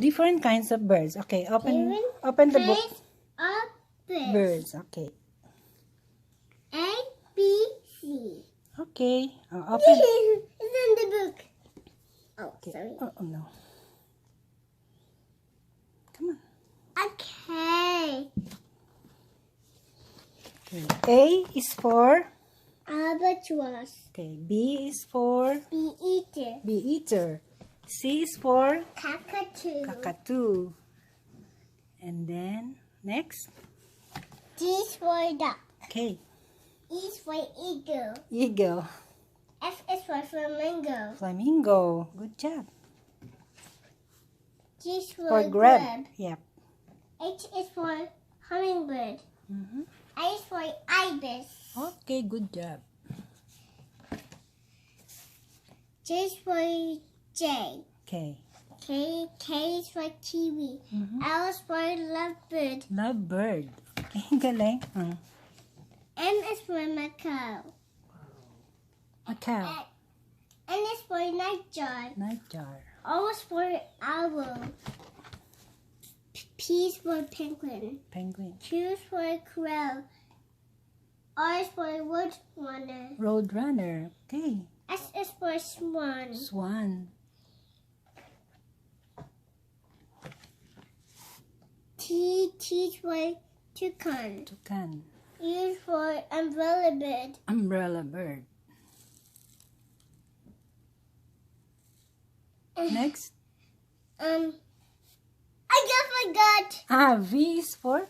Different kinds of birds. Okay, open the book. Of Birds. Okay. A, B, C. Okay. Open. It's in the book. Oh, Okay. sorry. Oh, no. Come on. Okay. Okay. A is for. Albatross. Okay. B is for. Bee eater. Bee eater. C is for. Cockatoo. Cockatoo. And then next. D is for duck. Okay. E is for eagle. Eagle. F is for flamingo. Flamingo. Good job. G is For for grab. grub. Yep. H is for hummingbird. I is for ibis. Okay. Good job. J is for J. Okay. K is for kiwi. L is for lovebird. Lovebird. Okay. Galing. M is for macaw. A cow. N is for nightjar. Nightjar. O is for owl. P is for penguin. Penguin. Q is for crow. R is for woodrunner. Roadrunner. Okay. S is for swan. Swan. T is for toucan. Toucan. U is for umbrella bird. Umbrella bird. Next. I just forgot. V is for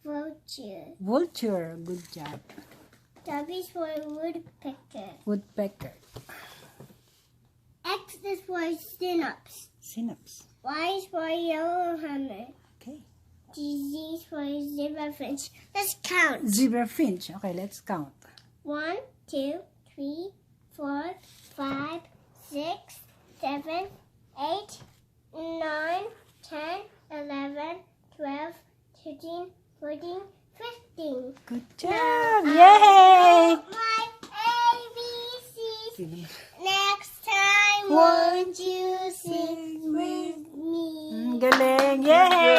Vulture. vulture. Good job. W is for woodpecker. Woodpecker. X is for synapse. Synapse. Y is for yellowhammer. Okay. Z is for zebrafinch. Let's count. Zebrafinch. Okay, let's count. 1, 2, 3, 4, 5, 6, 7, 8, 9, 10, 11, 12, 13, 14, 15. Good job. Now, Yay! My ABCs. Sige. Next time, Won't won't you sing with me? Galing. Yay!